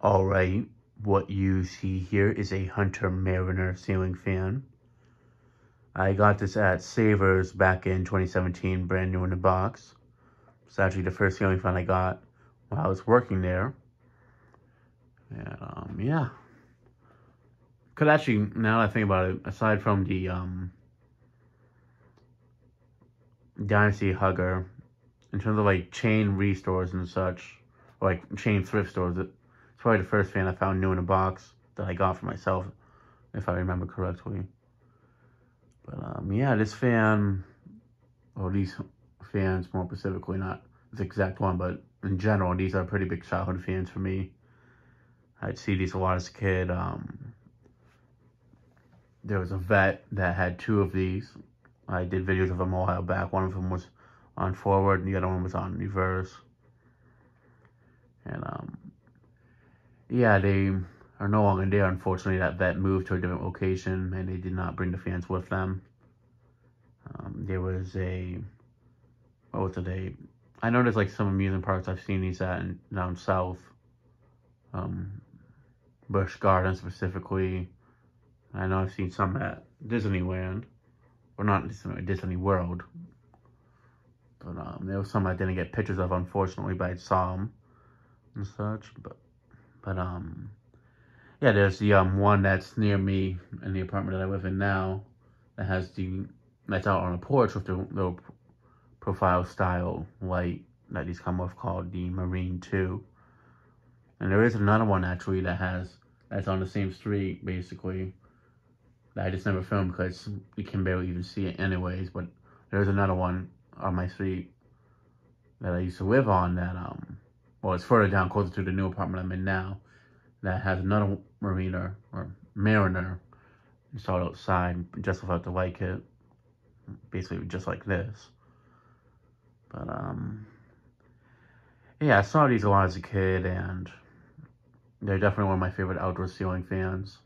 Alright, what you see here is a Hunter Mariner ceiling fan. I got this at Savers back in 2017, brand new in the box. It's actually the first ceiling fan I got while I was working there. And, yeah. Could actually, now that I think about it, aside from the, Dynasty Hugger, in terms of, like, chain restores and such, or, like, chain thrift stores, it's probably the first fan I found new in a box that I got for myself, if I remember correctly. But, yeah, this fan, or these fans more specifically, not this exact one, but in general, these are pretty big childhood fans for me. I'd see these a lot as a kid. There was a vet that had two of these. I did videos of them a while back. One of them was on forward, and the other one was on reverse. And, yeah, they are no longer there. Unfortunately, that vet moved to a different location, and they did not bring the fans with them. There was I know there's like some amusement parks I've seen these at down south. Busch Gardens specifically. I know I've seen some at Disneyland. Or not Disney World. But there was some I didn't get pictures of, unfortunately, but I saw them and such. But yeah, there's the one that's near me in the apartment that I live in now that's out on a porch with the little profile style light that these come with called the Marine 2. And there is another one actually that's on the same street basically that I just never filmed because you can barely even see it anyways. But there's another one on my street that I used to live on that well, it's further down closer to the new apartment I'm in now, that has another Mariner installed outside just without the light kit, basically just like this. But yeah, I saw these a lot as a kid, and they're definitely one of my favorite outdoor ceiling fans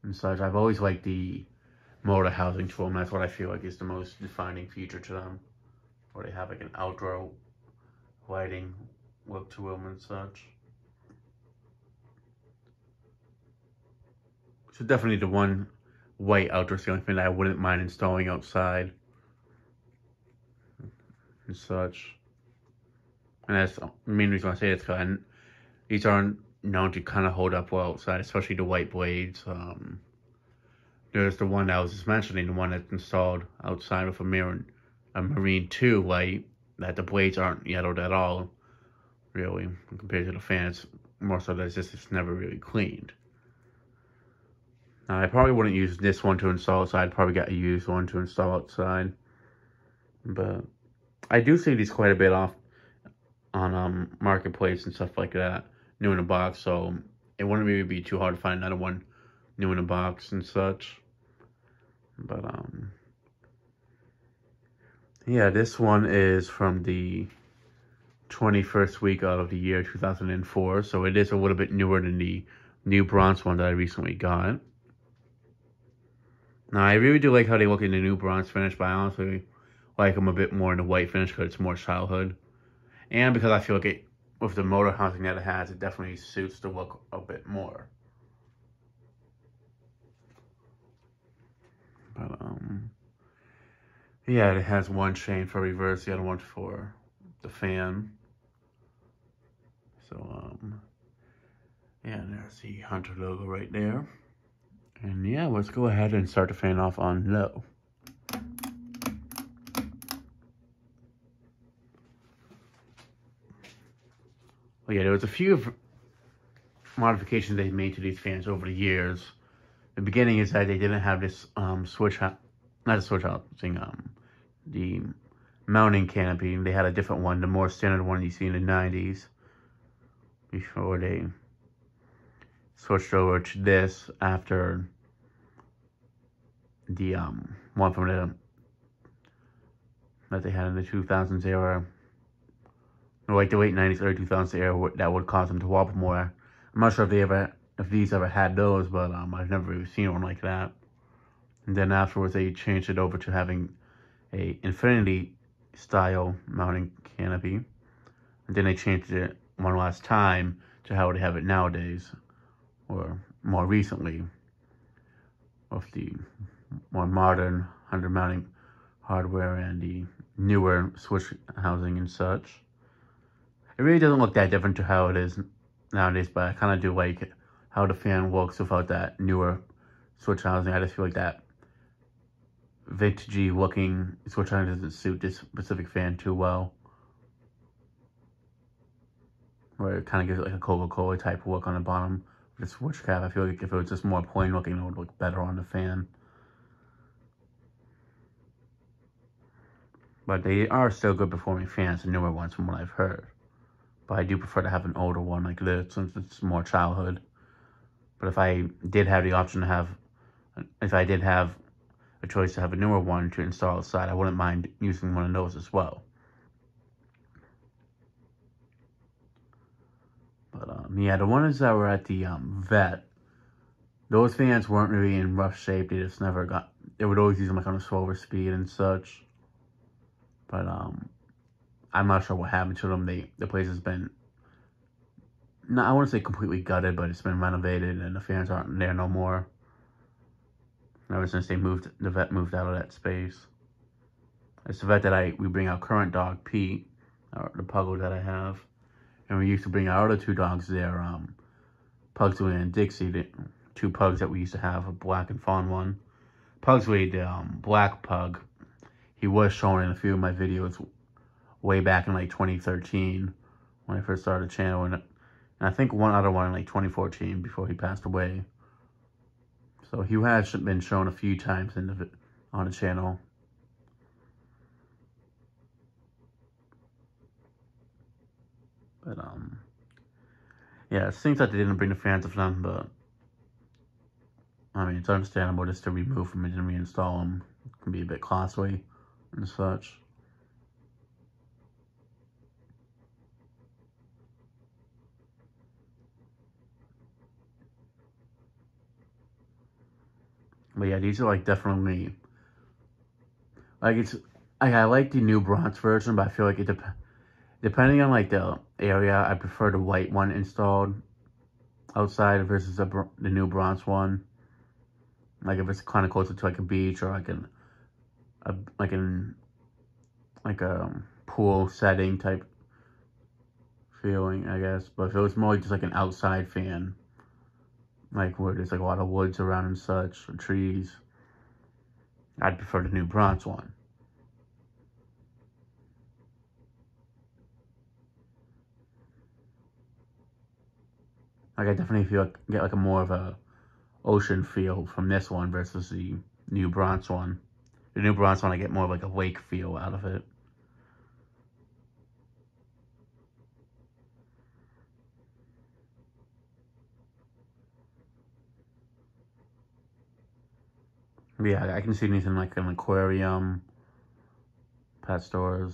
and such. I've always liked the motor housing to them. That's what I feel like is the most defining feature to them, where they have like an outdoor lighting look to them and such. So definitely the one white outdoor ceiling fan that I wouldn't mind installing outside and such. And that's the main reason I say it's because these aren't known to kind of hold up well outside, especially the white blades. There's the one that I was just mentioning, the one that's installed outside with a Marine 2 light, that the blades aren't yellowed at all, really, compared to the fans. More so that it's never really cleaned. Now, I probably wouldn't use this one to install outside. I'd probably get a used one to install outside. But I do see these quite a bit off on Marketplace and stuff like that, new in a box, so it wouldn't really be too hard to find another one new in a box and such. But yeah, this one is from the 21st week out of the year 2004, so it is a little bit newer than the new bronze one that I recently got. Now, I really do like how they look in the new bronze finish, but I honestly like them a bit more in the white finish because it's more childhood. And because I feel like with the motor housing that it has, it definitely suits the look a bit more. But, yeah, it has one chain for reverse, the other one for the fan. So, yeah, and there's the Hunter logo right there. And yeah, let's go ahead and start the fan off on low. Well, yeah, there was a few modifications they made to these fans over the years. The beginning is that they didn't have this the mounting canopy. They had a different one, the more standard one you see in the 90s, before they switched over to this after the one from that they had in the 2000s era, or like the late 90s, early 2000s era, that would cause them to wobble more. I'm not sure if these ever had those, but I've never really seen one like that. And then afterwards, they changed it over to having a infinity style mounting canopy. And then they changed it one last time to how they have it nowadays, or more recently, with the more modern 100 mounting hardware and the newer switch housing and such. It really doesn't look that different to how it is nowadays, but I kind of do like how the fan looks without that newer switch housing. I just feel like that vintagey looking switch housing doesn't suit this specific fan too well. Where it kind of gives it like a Coca-Cola type look on the bottom of the switch cap. I feel like if it was just more plain looking, it would look better on the fan. But they are still good performing fans, the newer ones from what I've heard. But I do prefer to have an older one like this since it's more childhood. But if I did have the option to have, if I did have a choice to have a newer one to install outside, I wouldn't mind using one of those as well. But yeah, the ones that were at the vet, those fans weren't really in rough shape. They just never got, they would always use them like on a slower speed and such. But I'm not sure what happened to them. The place has been, no, I wouldn't say completely gutted, but it's been renovated and the fans aren't there no more. Ever since the vet moved out of that space. It's the vet that we bring our current dog, Pete, the puggle that I have. And we used to bring our other two dogs there, Pugsley and Dixie, the two pugs that we used to have, a black and fawn one. Pugsley, the black pug, he was shown in a few of my videos way back in like 2013 when I first started the channel, and I think one other one in like 2014 before he passed away. So he has been shown a few times on the channel. But yeah, it seems like they didn't bring the fans of them, but I mean, it's understandable just to remove them and then reinstall them. It can be a bit costly and such. But yeah, these are like definitely, like I like the new bronze version, but I feel like depending on like the area, I prefer the white one installed outside versus the new bronze one. Like if it's kind of closer to like a beach or like a pool setting type feeling, I guess. But if it was more like just like an outside fan, like where there's like a lot of woods around and such, or trees, I'd prefer the new bronze one. Like I definitely get like a more of a ocean feel from this one versus the new bronze one. The new bronze one, I get more of like a lake feel out of it. But yeah, I can see these in like an aquarium, pet stores.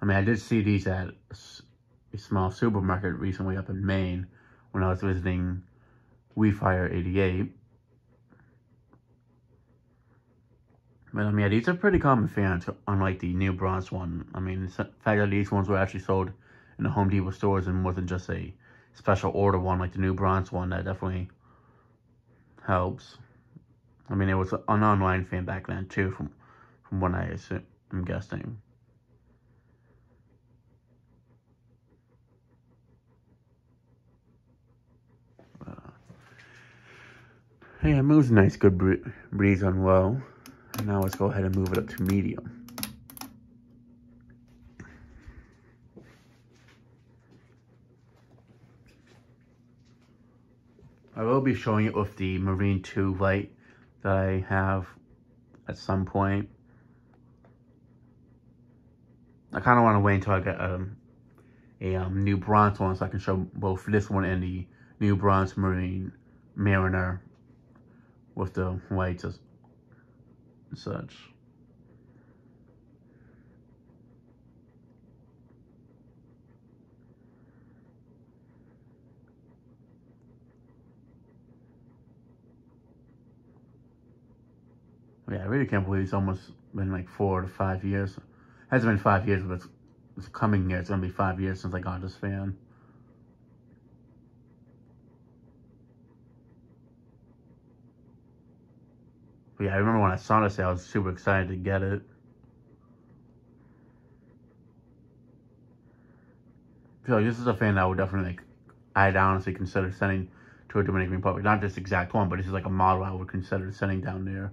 I mean, I did see these at a small supermarket recently up in Maine when I was visiting WeFire 88. But I mean, yeah, these are pretty common fans, unlike the new bronze one. I mean, the fact that these ones were actually sold in the Home Depot stores and wasn't just a special order one like the new bronze one, that definitely helps. I mean, it was an online fan back then too, from what I'm guessing. Yeah, it moves a nice, good breeze on low. And now let's go ahead and move it up to medium. I will be showing it with the Marine 2 light that I have at some point. I kind of want to wait until I get a new bronze one so I can show both this one and the new bronze Marine Mariner with the lights and such. Yeah, I really can't believe it's almost been like 4 to 5 years. It hasn't been 5 years, but it's coming year. It's going to be 5 years since I got this fan. But yeah, I remember when I saw this, I was super excited to get it. I feel like this is a fan that I would definitely like. I'd honestly consider sending to a Dominican Republic. Not this exact one, but this is like a model I would consider sending down there.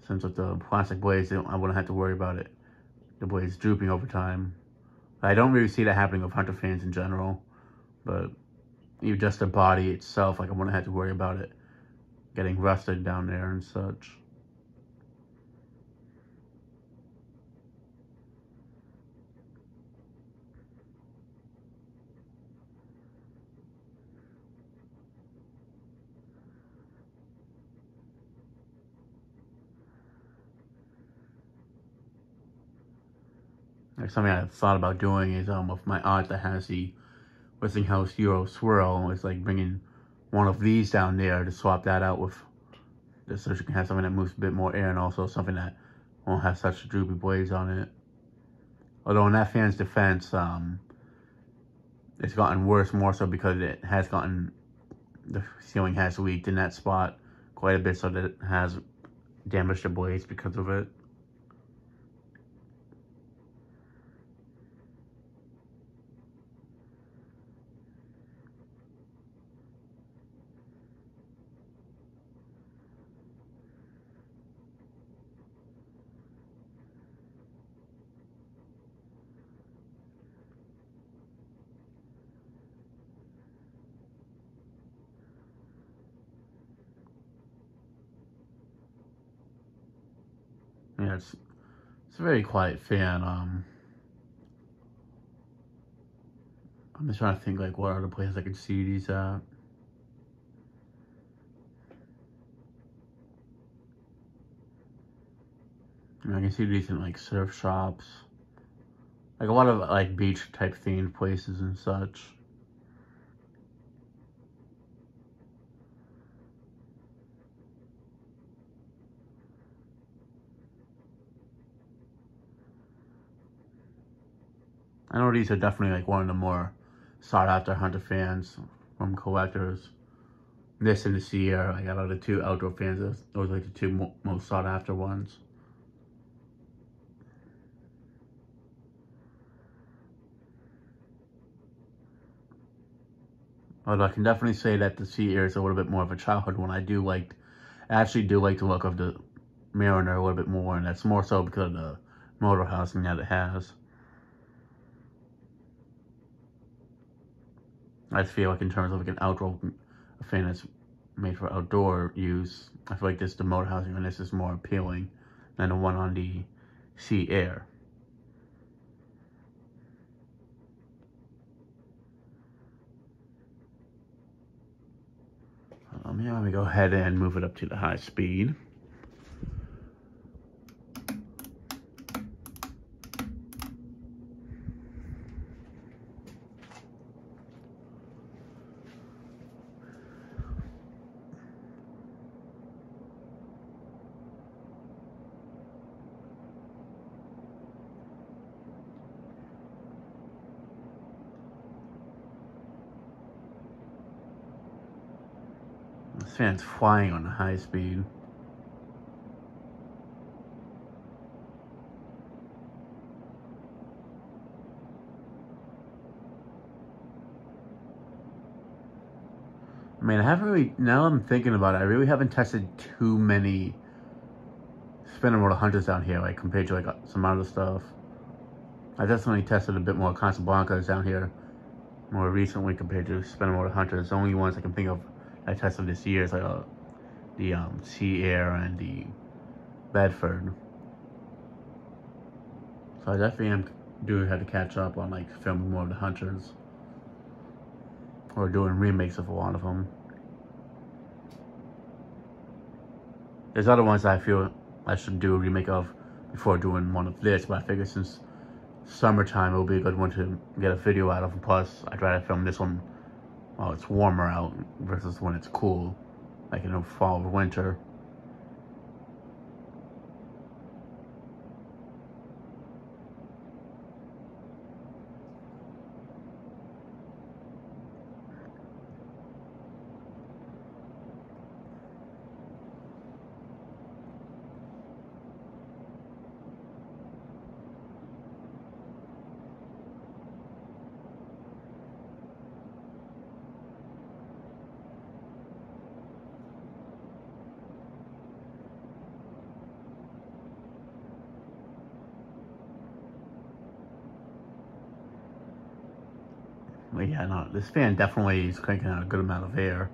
Since with the plastic blades, I wouldn't have to worry about it. The blades drooping over time. I don't really see that happening with Hunter fans in general, but even just the body itself, like I wouldn't have to worry about it getting rusted down there and such. Like something I've thought about doing is with my aunt that has the Westinghouse Euro Swirl, is like bringing one of these down there to swap that out with this, so she can have something that moves a bit more air and also something that won't have such droopy blades on it. Although in that fan's defense, it's gotten worse more so because it has gotten, the ceiling has leaked in that spot quite a bit, so that it has damaged the blades because of it. Yeah, it's a very quiet fan. I'm just trying to think like what other places I could see these at. I can see these in like surf shops, like a lot of like beach type themed places and such. I know these are definitely like one of the more sought after Hunter fans from collectors. This and the Sierra, I got out of the two outdoor fans. Those are like the two most sought after ones. Although I can definitely say that the Sierra is a little bit more of a childhood one. I actually do like the look of the Mariner a little bit more, and that's more so because of the motor housing that it has. I feel like in terms of like an outdoor fan that's made for outdoor use, I feel like the motor housing on this is more appealing than the one on the Sea Air. Yeah, let me go ahead and move it up to the high speed. This fan's flying on the high speed. I mean, I haven't really, now I'm thinking about it, I really haven't tested too many spinner motor hunters down here, like compared to like some other stuff. I definitely tested a bit more Casablancas down here more recently compared to spinner motor hunters. The only ones I can think of I tested this year is like the Sea Air and the Bedford. So I definitely do have to catch up on like filming more of the hunters, or doing remakes of a lot of them. There's other ones that I feel I should do a remake of before doing one of this, but I figure since summertime it will be a good one to get a video out of. And plus, I'd rather film this one while it's warmer out versus when it's cool, like in the fall or winter. Yeah, no, this fan definitely is cranking out a good amount of air.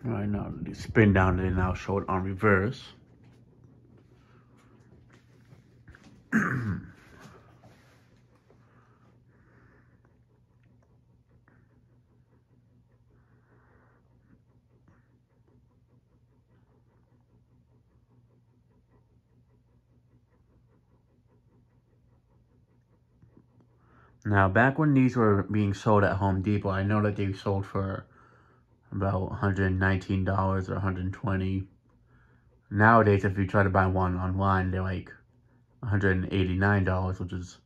All right, now the spin down and now show it on reverse. Now, back when these were being sold at Home Depot, I know that they sold for about $119 or $120. Nowadays, if you try to buy one online, they're like $189, which is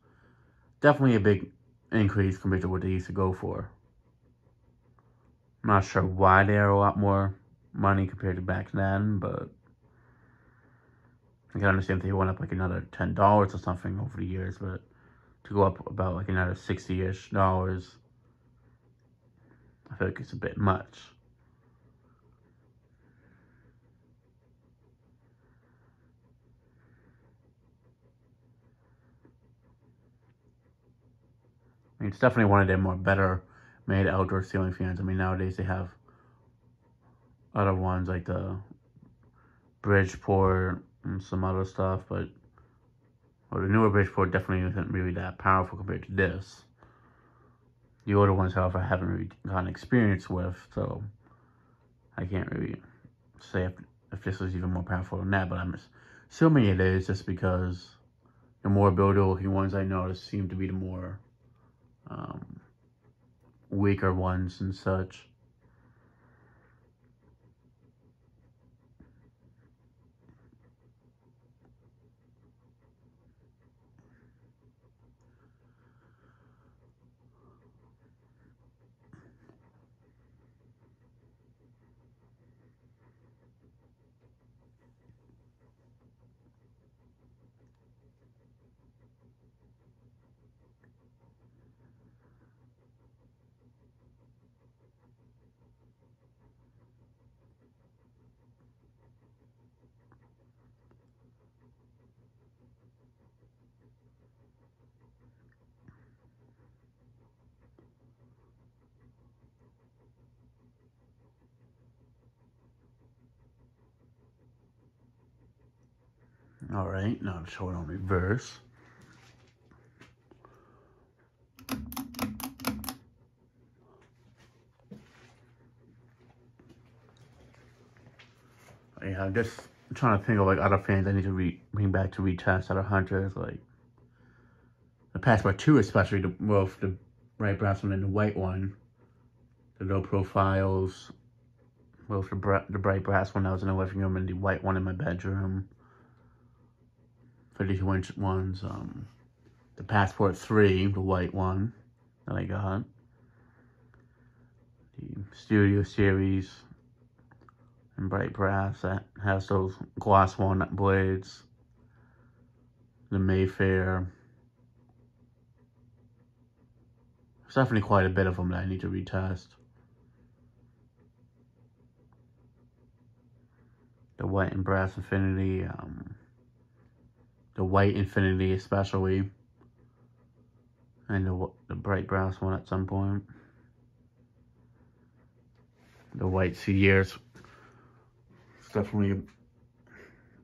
definitely a big increase compared to what they used to go for. I'm not sure why they are a lot more money compared to back then, but I can understand if they went up like another $10 or something over the years, but to go up about like another $60-ish, I feel like it's a bit much. I mean, it's definitely one of their more better made outdoor ceiling fans. I mean, nowadays they have other ones like the Bridgeport and some other stuff, but the newer Bridgeport definitely isn't really that powerful compared to this. The older ones, however, I haven't really gotten experience with, so I can't really say if this is even more powerful than that, but I'm assuming it is, just because the more builder-looking ones I noticed seem to be the more weaker ones and such. All right, now I'm showing on reverse. Yeah, I'm just trying to think of like other fans I need to bring back to retest, other hunters, like the Passport 2 especially, both the bright brass one and the white one. The low profiles, both the bright brass one that was in the living room and the white one in my bedroom. 32-inch ones. The Passport 3, the white one that I got. The Studio Series in bright brass that has those gloss walnut blades. The Mayfair. There's definitely quite a bit of them that I need to retest. The white and brass Infinity. The white Infinity especially. and the bright brass one at some point. The white Sierra's definitely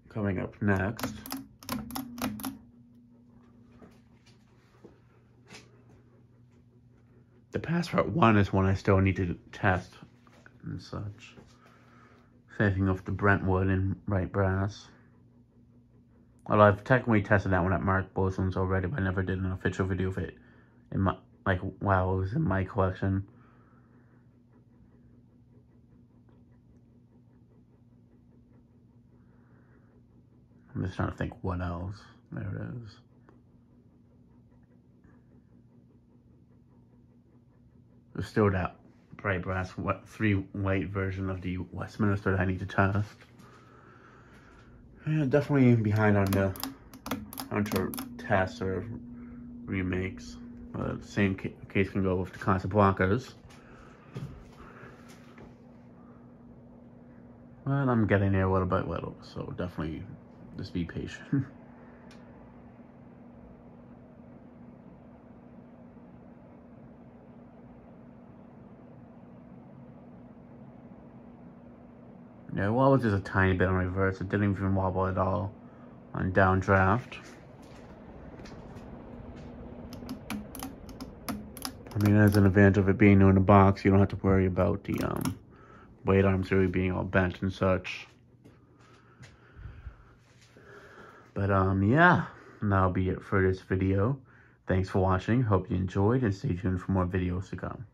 coming up next. The Passport 1 is one I still need to test and such. Same thing with the Brentwood and bright brass. Although I've technically tested that one at Mark Bolson's already, but I never did an official video of it in my, like, while it was in my collection. I'm just trying to think what else. There it is. There's still that bright brass 3-weight version of the Westminster that I need to test. Yeah, definitely behind on the Hunter tests or remakes. Same case can go with the Casablancas. Well, I'm getting there little by little, so definitely just be patient. Yeah, well, it was just a tiny bit on reverse. It didn't even wobble at all on downdraft. I mean, there's an advantage of it being new in the box. You don't have to worry about the blade arms really being all bent and such. But yeah, that'll be it for this video. Thanks for watching. Hope you enjoyed, and stay tuned for more videos to come.